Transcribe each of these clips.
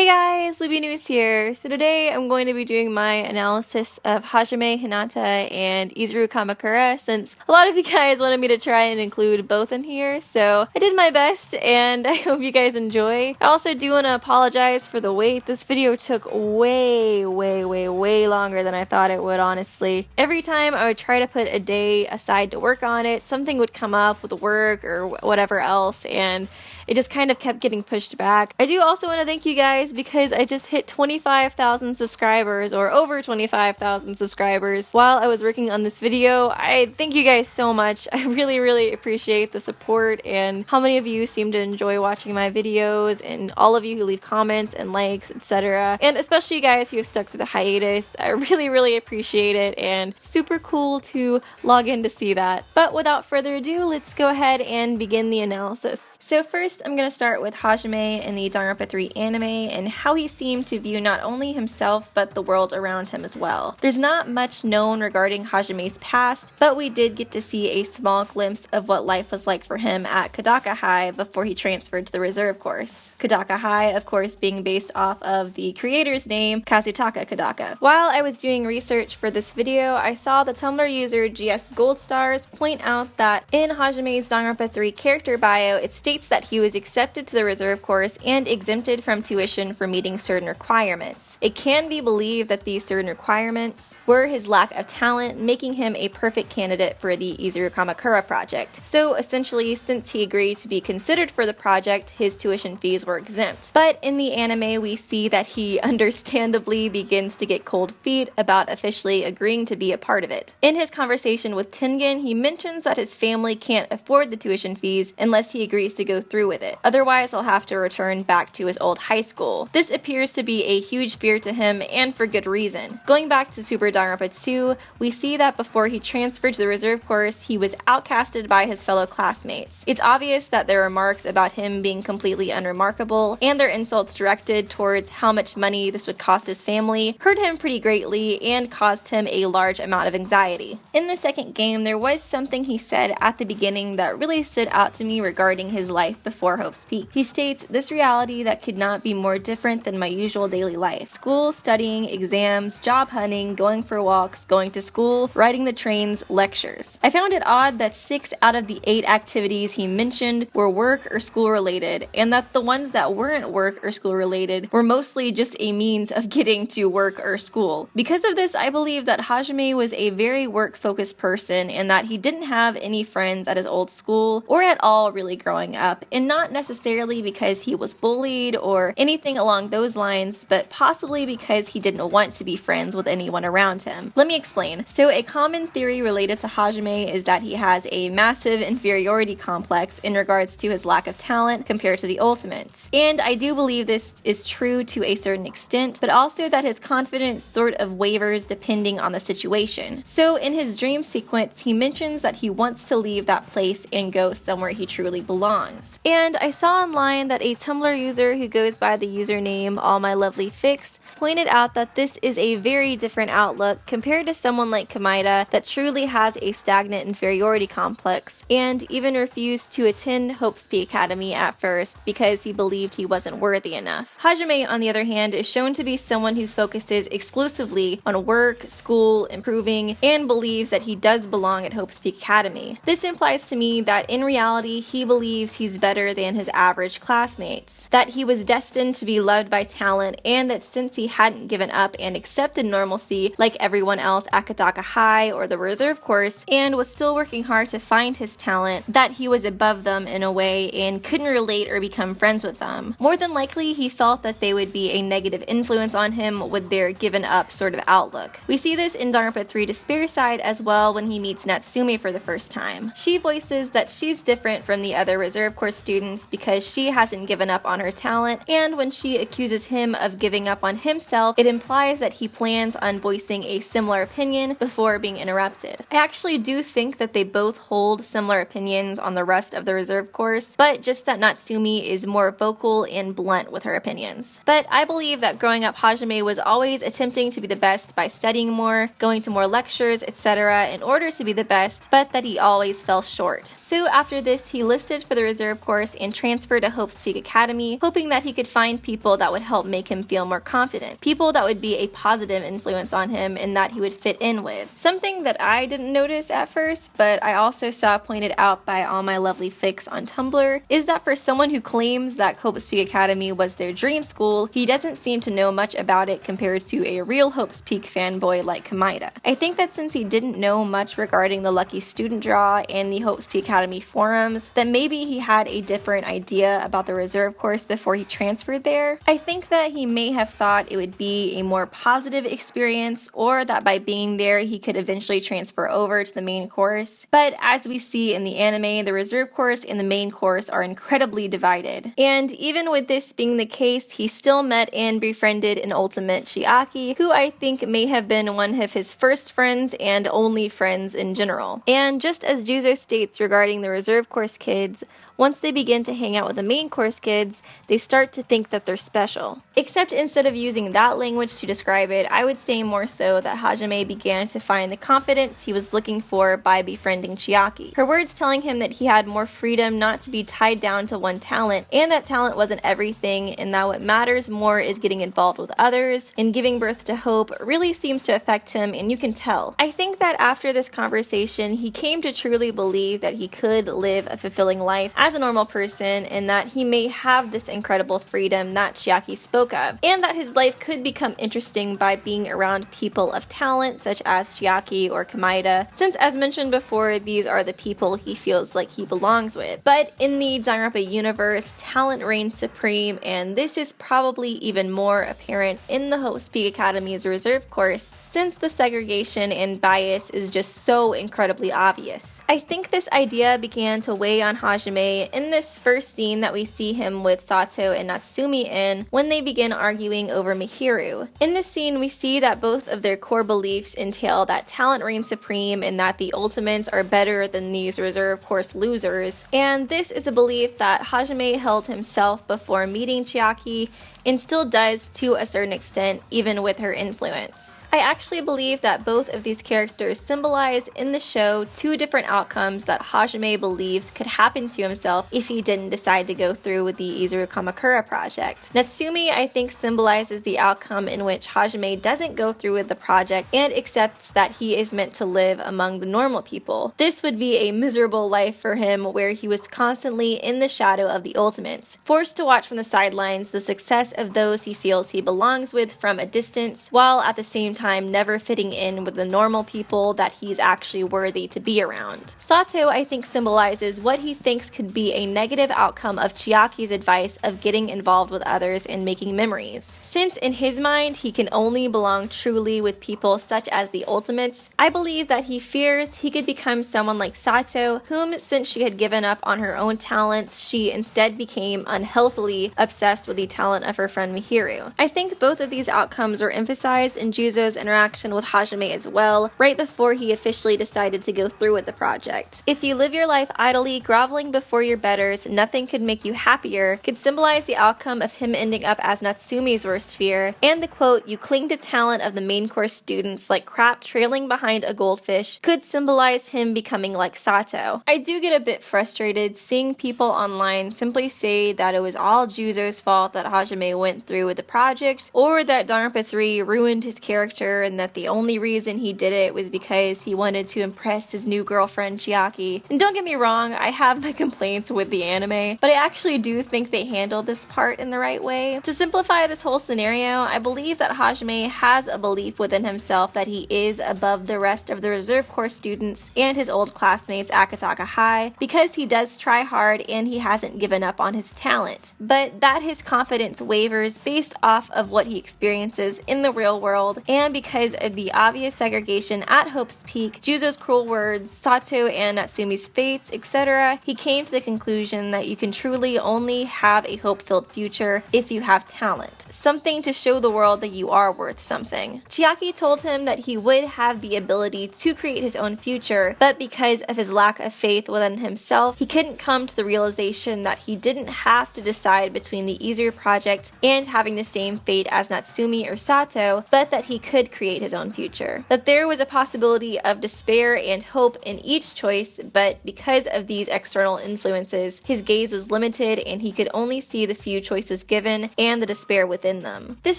Hey guys, Libby News here. So today I'm going to be doing my analysis of HAJIME, HINATA, and Izuru Kamakura since a lot of you guys wanted me to try and include both in here, so I did my best and I hope you guys enjoy. I also do want to apologize for the wait. This video took way longer than I thought it would, honestly. Every time I would try to put a day aside to work on it, something would come up with work or whatever else, and it just kind of kept getting pushed back. I do also want to thank you guys because I just hit 25,000 subscribers, or over 25,000 subscribers, while I was working on this video. I thank you guys so much. I really appreciate the support and how many of you seem to enjoy watching my videos, and all of you who leave comments and likes, etc. And especially you guys who have stuck through the hiatus. I really appreciate it, and super cool to log in to see that. But without further ado, let's go ahead and begin the analysis. So first, I'm going to start with HAJIME in the Danganronpa 3 anime and how he seemed to view not only himself but the world around him as well. There's not much known regarding HAJIME's past, but we did get to see a small glimpse of what life was like for him at Kodaka High before he transferred to the reserve course. Kodaka High, of course, being based off of the creator's name, Kazutaka Kodaka. While I was doing research for this video, I saw the Tumblr user Gs-goldstar point out that in HAJIME's Danganronpa 3 character bio, it states that he was accepted to the reserve course and exempted from tuition for meeting certain requirements. It can be believed that these certain requirements were his lack of talent, making him a perfect candidate for the Izuru Kamakura project. So essentially, since he agreed to be considered for the project, his tuition fees were exempt. But in the anime, we see that he understandably begins to get cold feet about officially agreeing to be a part of it. In his conversation with Tengen, he mentions that his family can't afford the tuition fees unless he agrees to go through with it. Otherwise, he'll have to return back to his old high school. This appears to be a huge fear to him, and for good reason. Going back to Super Danganronpa 2, we see that before he transferred to the reserve course, he was outcasted by his fellow classmates. It's obvious that their remarks about him being completely unremarkable, and their insults directed towards how much money this would cost his family, hurt him pretty greatly and caused him a large amount of anxiety. In the second game, there was something he said at the beginning that really stood out to me regarding his life before Hope's Peak. He states, "This reality that could not be more different than my usual daily life. School, studying, exams, job hunting, going for walks, going to school, riding the trains, lectures." I found it odd that 6 out of the 8 activities he mentioned were work or school related, and that the ones that weren't work or school related were mostly just a means of getting to work or school. Because of this, I believe that HAJIME was a very work-focused person, and that he didn't have any friends at his old school or at all really growing up, and not necessarily because he was bullied or anything along those lines, but possibly because he didn't want to be friends with anyone around him. Let me explain. So a common theory related to HAJIME is that he has a massive inferiority complex in regards to his lack of talent compared to the Ultimates. And I do believe this is true to a certain extent, but also that his confidence sort of wavers depending on the situation. So in his dream sequence, he mentions that he wants to leave that place and go somewhere he truly belongs. And I saw online that a Tumblr user who goes by the username lovely-fics pointed out that this is a very different outlook compared to someone like Komaeda that truly has a stagnant inferiority complex and even refused to attend Hope's Peak Academy at first because he believed he wasn't worthy enough. HAJIME, on the other hand, is shown to be someone who focuses exclusively on work, school, improving, and believes that he does belong at Hope's Peak Academy. This implies to me that in reality, he believes he's better than his average classmates, that he was destined to be loved by talent, and that since he hadn't given up and accepted normalcy like everyone else at Kodaka High or the reserve course, and was still working hard to find his talent, that he was above them in a way and couldn't relate or become friends with them. More than likely, he felt that they would be a negative influence on him with their given up sort of outlook. We see this in Danganronpa 3 Despair Side as well when he meets Natsume for the first time. She voices that she's different from the other reserve course students because she hasn't given up on her talent, and when she accuses him of giving up on himself, it implies that he plans on voicing a similar opinion before being interrupted. I actually do think that they both hold similar opinions on the rest of the reserve course, but just that Natsume is more vocal and blunt with her opinions. But I believe that growing up, HAJIME was always attempting to be the best by studying more, going to more lectures, etc. in order to be the best, but that he always fell short. So after this, he listed for the reserve course course and transfer to Hope's Peak Academy, hoping that he could find people that would help make him feel more confident, people that would be a positive influence on him and that he would fit in with. Something that I didn't notice at first, but I also saw pointed out by all my lovely fics on Tumblr, is that for someone who claims that Hope's Peak Academy was their dream school, he doesn't seem to know much about it compared to a real Hope's Peak fanboy like Komaeda. I think that since he didn't know much regarding the lucky student draw and the Hope's Peak Academy forums, that maybe he had a different idea about the reserve course before he transferred there. I think that he may have thought it would be a more positive experience, or that by being there he could eventually transfer over to the main course. But as we see in the anime, the reserve course and the main course are incredibly divided. And even with this being the case, he still met and befriended an ultimate Chiaki, who I think may have been one of his first friends and only friends in general. And just as Juzo states regarding the reserve course kids, once they begin to hang out with the main course kids, they start to think that they're special. Except instead of using that language to describe it, I would say more so that Hajime began to find the confidence he was looking for by befriending Chiaki. Her words telling him that he had more freedom not to be tied down to one talent, and that talent wasn't everything, and that what matters more is getting involved with others, and giving birth to hope really seems to affect him, and you can tell. I think that after this conversation, he came to truly believe that he could live a fulfilling life as a normal person, and that he may have this incredible freedom that Chiaki spoke of, and that his life could become interesting by being around people of talent such as Chiaki or Komaeda, since as mentioned before, these are the people he feels like he belongs with. But in the Danganronpa universe, talent reigns supreme, and this is probably even more apparent in the Hope's Peak Academy's reserve course, since the segregation and bias is just so incredibly obvious. I think this idea began to weigh on Hajime in this first scene that we see him with Sato and Natsumi in, when they begin arguing over Mihiru. In this scene, we see that both of their core beliefs entail that talent reigns supreme and that the ultimates are better than these reserve course losers, and this is a belief that Hajime held himself before meeting Chiaki, and still does to a certain extent even with her influence. I actually believe that both of these characters symbolize in the show two different outcomes that Hajime believes could happen to himself if he didn't decide to go through with the Izuru Kamakura project. Natsumi, I think, symbolizes the outcome in which Hajime doesn't go through with the project and accepts that he is meant to live among the normal people. This would be a miserable life for him where he was constantly in the shadow of the ultimates, forced to watch from the sidelines the success of those he feels he belongs with from a distance, while at the same time never fitting in with the normal people that he's actually worthy to be around. Sato, I think, symbolizes what he thinks could be a negative outcome of Chiaki's advice of getting involved with others and making memories. Since in his mind he can only belong truly with people such as the ultimates, I believe that he fears he could become someone like Sato, whom, since she had given up on her own talents, she instead became unhealthily obsessed with the talent of her friend Mihiru. I think both of these outcomes are emphasized in Juzo's interaction with Hajime as well, right before he officially decided to go through with the project. If you live your life idly, groveling before your betters, nothing could make you happier, could symbolize the outcome of him ending up as Natsumi's worst fear, and the quote, "You cling to talent of the main course students like crap trailing behind a goldfish," could symbolize him becoming like Sato. I do get a bit frustrated seeing people online simply say that it was all Juzo's fault that Hajime went through with the project, or that Danganronpa 3 ruined his character and that the only reason he did it was because he wanted to impress his new girlfriend Chiaki. And don't get me wrong, I have my complaints with the anime, but I actually do think they handled this part in the right way. To simplify this whole scenario, I believe that Hajime has a belief within himself that he is above the rest of the reserve course students and his old classmates Akataka High, because he does try hard and he hasn't given up on his talent, but that his confidence wavers based off of what he experiences in the real world, and because of the obvious segregation at Hope's Peak, Juzo's cruel words, Sato and Natsumi's fates, etc., he came to the conclusion that you can truly only have a hope-filled future if you have talent, something to show the world that you are worth something. Chiaki told him that he would have the ability to create his own future, but because of his lack of faith within himself, he couldn't come to the realization that he didn't have to decide between the Izuru project fate and having the same fate as Natsumi or Sato, but that he could create his own future. That there was a possibility of despair and hope in each choice, but because of these external influences, his gaze was limited and he could only see the few choices given and the despair within them. This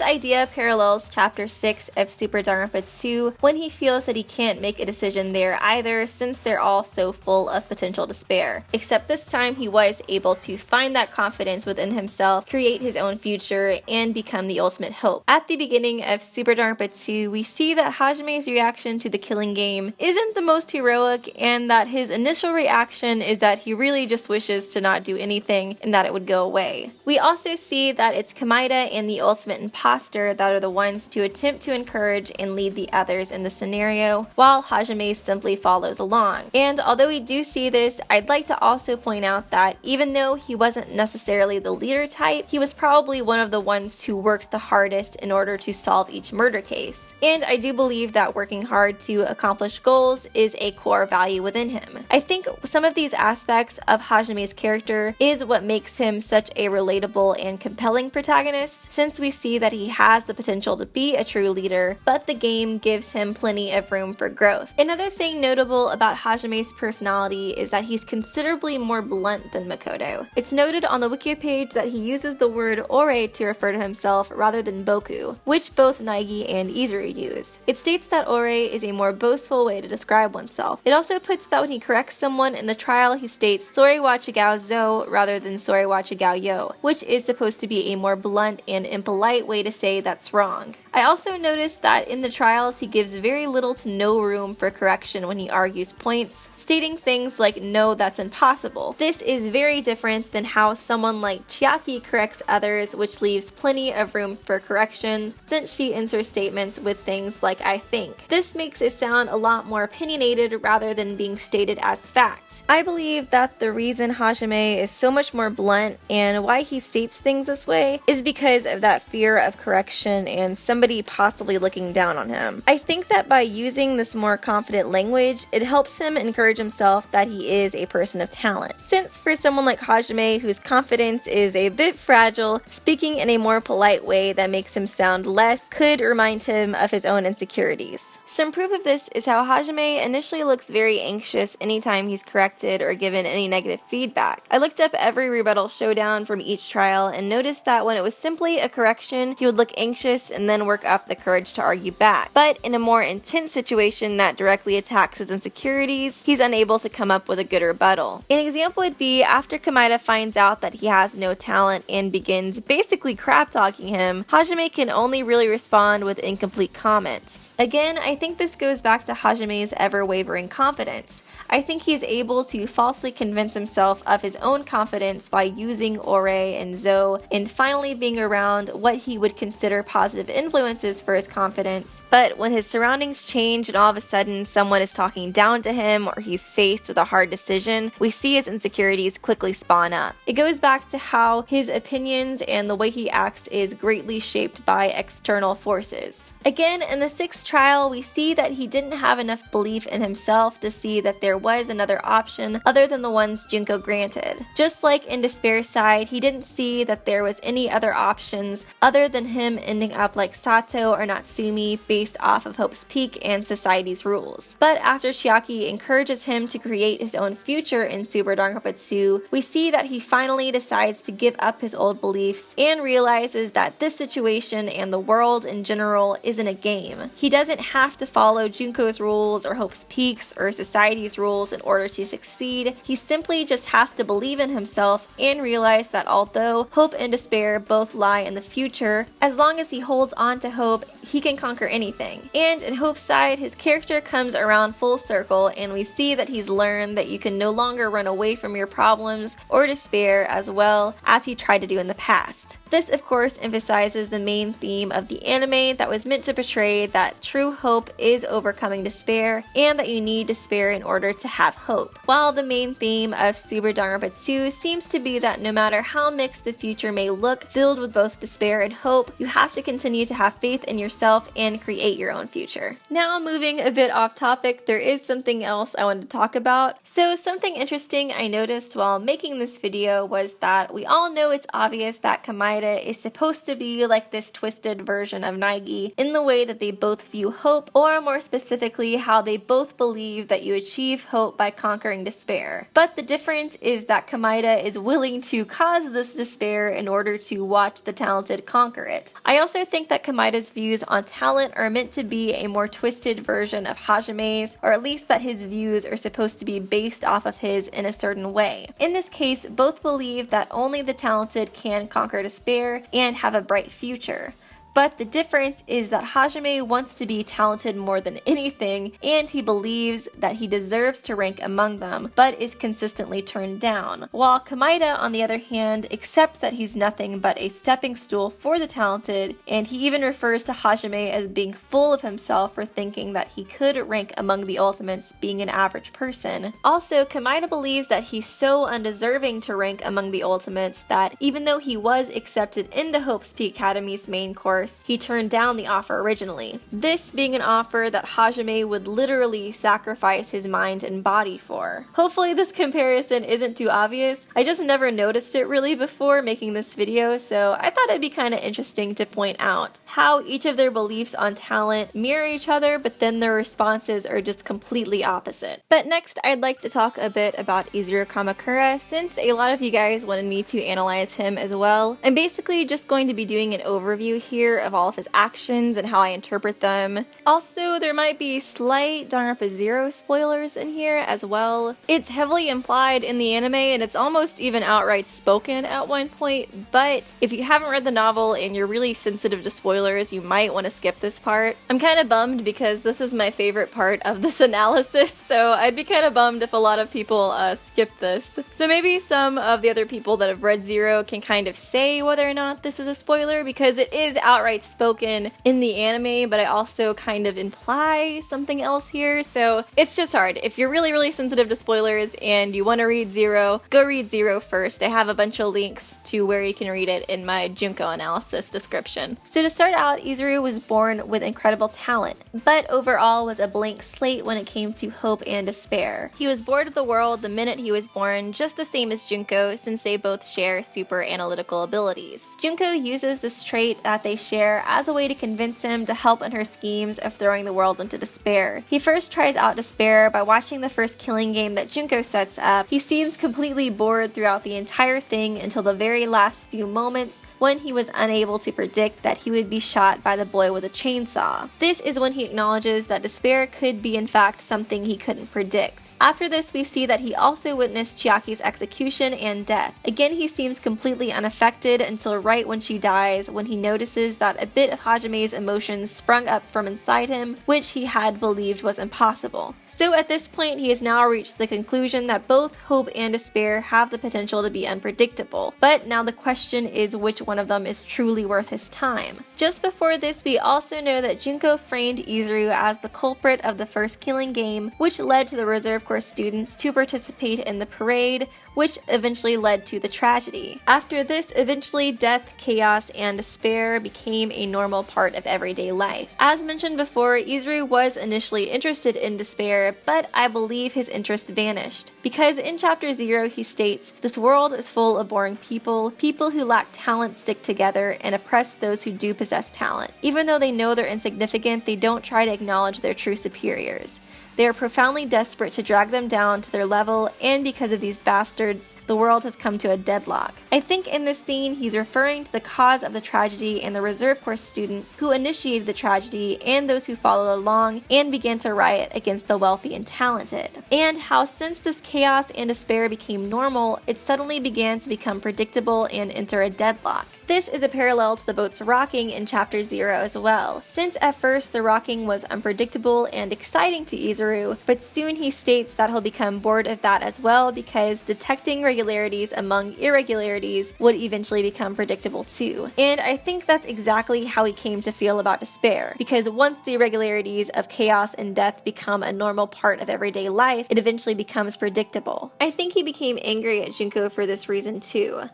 idea parallels chapter 6 of Super Danganronpa 2 when he feels that he can't make a decision there either since they're all so full of potential despair. Except this time he was able to find that confidence within himself, create his own future, and become the ultimate hope. At the beginning of Super Danganronpa 2, we see that Hajime's reaction to the killing game isn't the most heroic, and that his initial reaction is that he really just wishes to not do anything and that it would go away. We also see that it's Komaeda and the ultimate imposter that are the ones to attempt to encourage and lead the others in the scenario, while Hajime simply follows along. And although we do see this, I'd like to also point out that even though he wasn't necessarily the leader type, he was probably one of the ones who worked the hardest in order to solve each murder case. And I do believe that working hard to accomplish goals is a core value within him. I think some of these aspects of Hajime's character is what makes him such a relatable and compelling protagonist, since we see that he has the potential to be a true leader, but the game gives him plenty of room for growth. Another thing notable about Hajime's personality is that he's considerably more blunt than Makoto. It's noted on the wiki page that he uses the word ore to refer to himself rather than boku, which both Naegi and Izuru use. It states that ore is a more boastful way to describe oneself. It also puts that when he corrects someone in the trial, he states "Sori wa chigao zo" rather than "Sori wa chigao yo," which is supposed to be a more blunt and impolite way to say that's wrong. I also noticed that in the trials he gives very little to no room for correction when he argues points, stating things like "no, that's impossible." This is very different than how someone like Chiaki corrects others, which leaves plenty of room for correction since she ends her statements with things like "I think." This makes it sound a lot more opinionated rather than being stated as fact. I believe that the reason Hajime is so much more blunt and why he states things this way is because of that fear of correction and somebody possibly looking down on him. I think that by using this more confident language, it helps him encourage himself that he is a person of talent. Since for someone like Hajime, whose confidence is a bit fragile, speaking in a more polite way that makes him sound less could remind him of his own insecurities. Some proof of this is how Hajime initially looks very anxious anytime he's corrected or given any negative feedback. I looked up every rebuttal showdown from each trial and noticed that when it was simply a correction, he would look anxious and then work up the courage to argue back. But in a more intense situation that directly attacks his insecurities, he's unable to come up with a good rebuttal. An example would be after Komaeda finds out that he has no talent and begins basically crap-talking him, Hajime can only really respond with incomplete comments. Again, I think this goes back to Hajime's ever-wavering confidence. I think he's able to falsely convince himself of his own confidence by using ore and zo and finally being around what he would consider positive influences for his confidence, but when his surroundings change and all of a sudden someone is talking down to him or he's faced with a hard decision, we see his insecurities quickly spawn up. It goes back to how his opinions and the way he acts is greatly shaped by external forces. Again, in the 6th trial, we see that he didn't have enough belief in himself to see that there was another option other than the ones Junko granted. Just like in Despair's side, he didn't see that there was any other options other than him ending up like Sato or Natsumi based off of Hope's Peak and society's rules. But after Chiaki encourages him to create his own future in Super Danganronpa 2, we see that he finally decides to give up his old beliefs and realizes that this situation and the world in general isn't a game. He doesn't have to follow Junko's rules or Hope's Peaks or society's rules in order to succeed. He simply just has to believe in himself and realize that although hope and despair both lie in the future, as long as he holds on to hope, he can conquer anything. And in Hope's side, his character comes around full circle and we see that he's learned that you can no longer run away from your problems or despair as well as he tried to do in the past. This of course emphasizes the main theme of the anime that was meant to portray that true hope is overcoming despair and that you need despair in order to have hope. While the main theme of Super Danganronpa 2 seems to be that no matter how mixed the future may look, filled with both despair and hope, you have to continue to have faith in yourself and create your own future. Now moving a bit off topic, there is something else I wanted to talk about. So something interesting I noticed while making this video was that we all know it's obvious that Komaeda Komaeda is supposed to be like this twisted version of Naegi in the way that they both view hope, or more specifically how they both believe that you achieve hope by conquering despair. But the difference is that Komaeda is willing to cause this despair in order to watch the talented conquer it. I also think that Komaeda's views on talent are meant to be a more twisted version of Hajime's, or at least that his views are supposed to be based off of his in a certain way. In this case, both believe that only the talented can conquer despair and have a bright future. But the difference is that Hajime wants to be talented more than anything, and he believes that he deserves to rank among them, but is consistently turned down. While Komaeda, on the other hand, accepts that he's nothing but a stepping stool for the talented, and he even refers to Hajime as being full of himself for thinking that he could rank among the ultimates being an average person. Also, Komaeda believes that he's so undeserving to rank among the ultimates that even though he was accepted into Hope's Peak Academy's main course, he turned down the offer originally. This being an offer that Hajime would literally sacrifice his mind and body for. Hopefully this comparison isn't too obvious. I just never noticed it really before making this video, so I thought it'd be kind of interesting to point out how each of their beliefs on talent mirror each other, but then their responses are just completely opposite. But next, I'd like to talk a bit about Izuru Kamakura, since a lot of you guys wanted me to analyze him as well. I'm basically just going to be doing an overview here of all of his actions and how I interpret them. Also, there might be slight Danganronpa 0 spoilers in here as well. It's heavily implied in the anime and it's almost even outright spoken at one point, but if you haven't read the novel and you're really sensitive to spoilers, you might want to skip this part. I'm kind of bummed because this is my favorite part of this analysis, so I'd be kind of bummed if a lot of people skip this. So maybe some of the other people that have read Zero can kind of say whether or not this is a spoiler, because it is outright spoken in the anime, but I also kind of imply something else here, so it's just hard. If you're really sensitive to spoilers and you want to read Zero, go read Zero first. I have a bunch of links to where you can read it in my Junko analysis description. So to start out, Izuru was born with incredible talent, but overall was a blank slate when it came to hope and despair. He was bored of the world the minute he was born, just the same as Junko, since they both share super analytical abilities. Junko uses this trait that they share as a way to convince him to help in her schemes of throwing the world into despair. He first tries out despair by watching the first killing game that Junko sets up. He seems completely bored throughout the entire thing until the very last few moments, when he was unable to predict that he would be shot by the boy with a chainsaw. This is when he acknowledges that despair could be in fact something he couldn't predict. After this, we see that he also witnessed Chiaki's execution and death. Again, he seems completely unaffected until right when she dies, when he notices that a bit of Hajime's emotions sprung up from inside him, which he had believed was impossible. So at this point, he has now reached the conclusion that both hope and despair have the potential to be unpredictable. But now the question is which one of them is truly worth his time. Just before this, we also know that Junko framed Izuru as the culprit of the first killing game, which led to the Reserve Corps students to participate in the parade, which eventually led to the tragedy. After this, eventually death, chaos, and despair became a normal part of everyday life. As mentioned before, Izuru was initially interested in despair, but I believe his interest vanished. Because in Chapter 0 he states, "This world is full of boring people who lack talent stick together and oppress those who do possess talent. Even though they know they're insignificant, they don't try to acknowledge their true superiors. They are profoundly desperate to drag them down to their level, and because of these bastards, the world has come to a deadlock." I think in this scene, he's referring to the cause of the tragedy and the Reserve Corps students who initiated the tragedy and those who followed along and began to riot against the wealthy and talented. And how since this chaos and despair became normal, it suddenly began to become predictable and enter a deadlock. This is a parallel to the boat's rocking in Chapter 0 as well, since at first the rocking was unpredictable and exciting to Izuru, but soon he states that he'll become bored of that as well because detecting regularities among irregularities would eventually become predictable too. And I think that's exactly how he came to feel about despair, because once the irregularities of chaos and death become a normal part of everyday life, it eventually becomes predictable. I think he became angry at Junko for this reason too.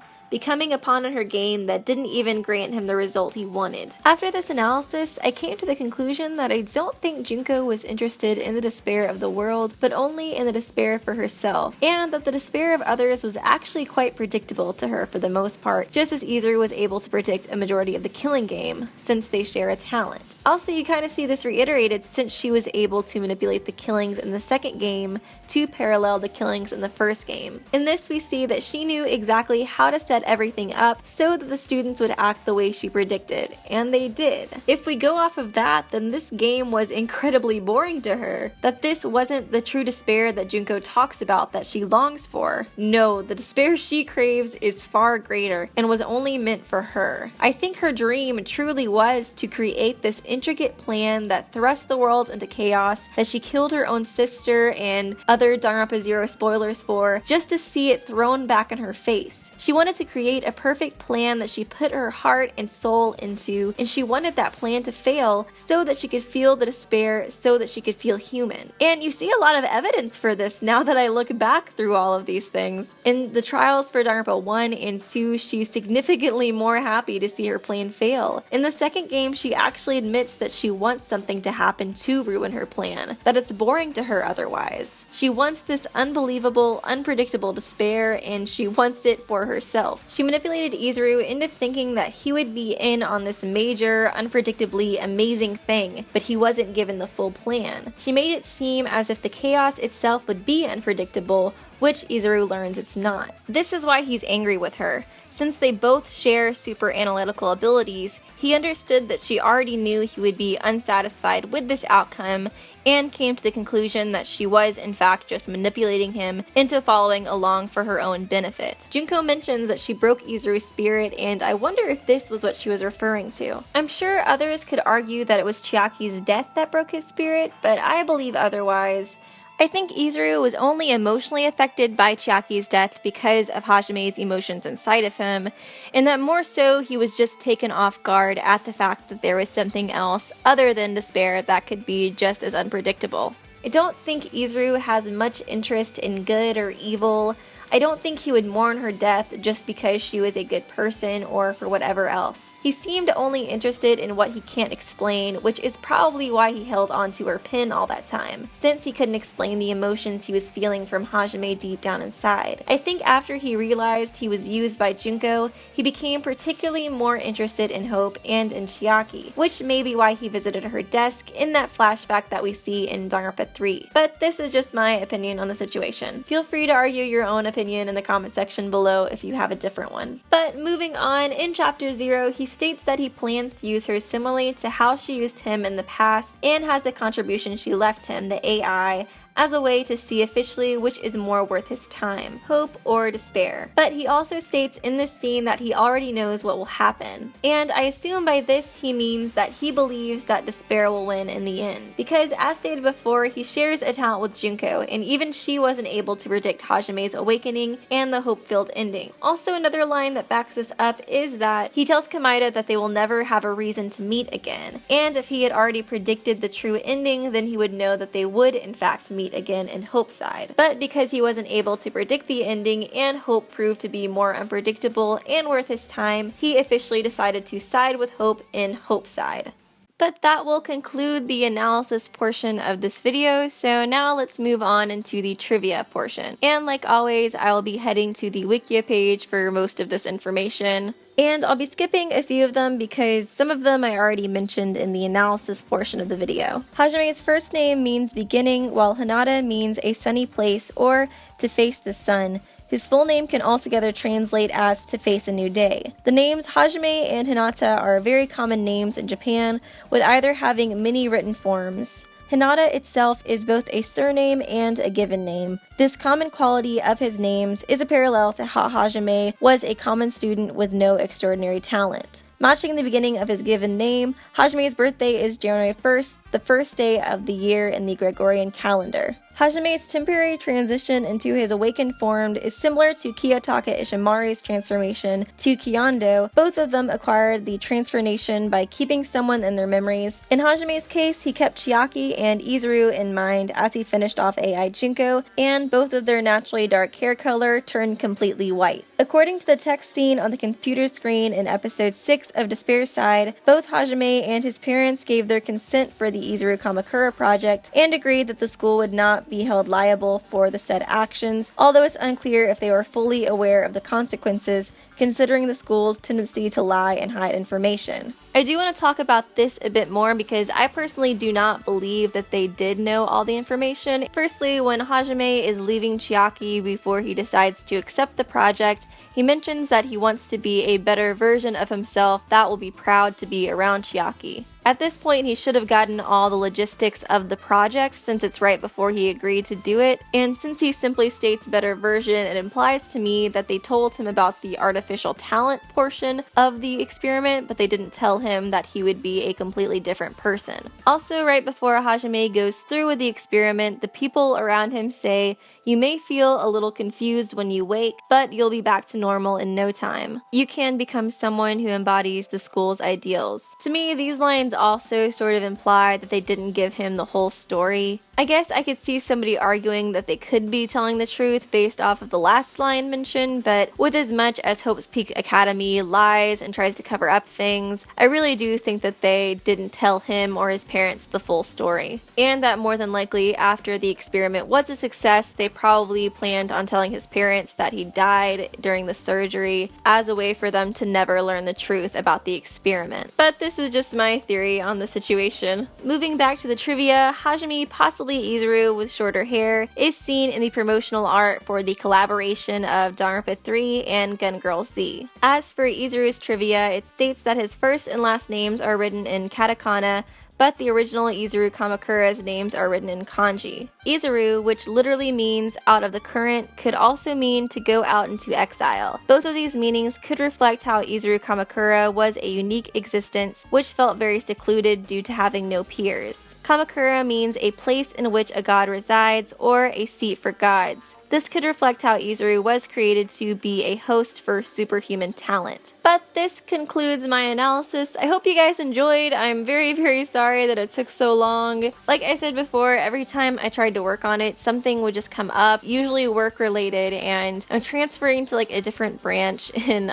Hajime's temporary transition into his awakened form is similar to Kiyotaka Ishimari's transformation to Kyondo. Both of them acquired the transformation by keeping someone in their memories. In Hajime's case, he kept Chiaki and Izuru in mind as he finished off AI Junko, and both of their naturally dark hair color turned completely white. According to the text seen on the computer screen in episode 6 of Despair's Side, both Hajime and his parents gave their consent for the Izuru Kamakura project and agreed that the school would not be held liable for the said actions, although it's unclear if they were fully aware of the consequences considering the school's tendency to lie and hide information. I do want to talk about this a bit more because I personally do not believe that they did know all the information. Firstly, when Hajime is leaving Chiaki before he decides to accept the project, he mentions that he wants to be a better version of himself that will be proud to be around Chiaki. At this point, he should have gotten all the logistics of the project since it's right before he agreed to do it, and since he simply states better version, it implies to me that they told him about the artificial talent portion of the experiment, but they didn't tell him that he would be a completely different person. Also, right before Hajime goes through with the experiment, the people around him say, "You may feel a little confused when you wake, but you'll be back to normal in no time. You can become someone who embodies the school's ideals." To me, these lines also sort of imply that they didn't give him the whole story. I guess I could see somebody arguing that they could be telling the truth based off of the last line mentioned, but with as much as Hope's Peak Academy lies and tries to cover up things, I really do think that they didn't tell him or his parents the full story. And that more than likely, after the experiment was a success, they probably planned on telling his parents that he died during the surgery as a way for them to never learn the truth about the experiment. But this is just my theory on the situation. Moving back to the trivia, Hajime, possibly Izuru with shorter hair, is seen in the promotional art for the collaboration of Danganronpa 3 and Gun Girl Z. As for Izuru's trivia, it states that his first and last names are written in katakana, but the original Izuru Kamakura's names are written in kanji. Izuru, which literally means out of the current, could also mean to go out into exile. Both of these meanings could reflect how Izuru Kamakura was a unique existence, which felt very secluded due to having no peers. Kamakura means a place in which a god resides, or a seat for gods. This could reflect how Izuru was created to be a host for superhuman talent. But this concludes my analysis. I hope you guys enjoyed. I'm very sorry that it took so long. Like I said before, every time I tried to work on it, something would just come up, usually work related, and I'm transferring to like a different branch in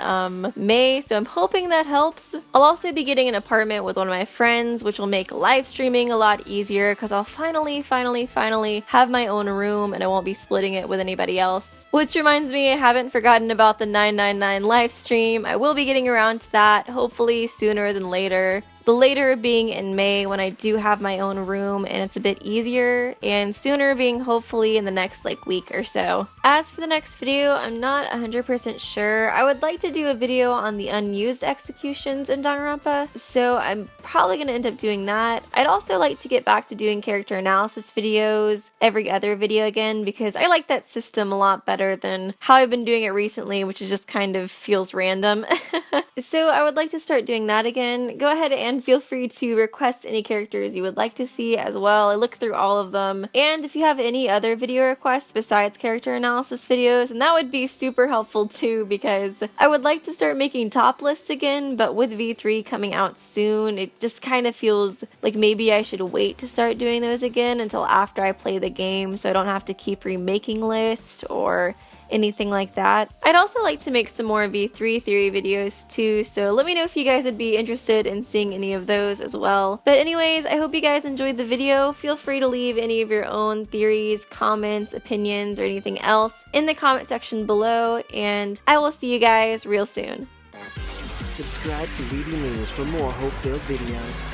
May, so I'm hoping that helps. I'll also be getting an apartment with one of my friends, which will make live streaming a lot easier because I'll finally have my own room and I won't be splitting it with anybody else. Which reminds me, I haven't forgotten about the 999 live stream. I will be getting around to that, hopefully sooner than later. The later being in May when I do have my own room and it's a bit easier, and sooner being hopefully in the next week or so. As for the next video, I'm not 100% sure. I would like to do a video on the unused executions in Danganronpa, so I'm probably going to end up doing that. I'd also like to get back to doing character analysis videos every other video again because I like that system a lot better than how I've been doing it recently, which is just kind of feels random. So I would like to start doing that again. Go ahead and feel free to request any characters you would like to see as well. I look through all of them. And if you have any other video requests besides character analysis videos, and that would be super helpful too because I would like to start making top lists again, but with V3 coming out soon, it just kind of feels like maybe I should wait to start doing those again until after I play the game so I don't have to keep remaking lists or anything like that. I'd also like to make some more V3 theory videos too, so let me know if you guys would be interested in seeing any of those as well. But anyways, I hope you guys enjoyed the video. Feel free to leave any of your own theories, comments, opinions, or anything else in the comment section below, and I will see you guys real soon. Subscribe to Weedy News for more hope-filled videos.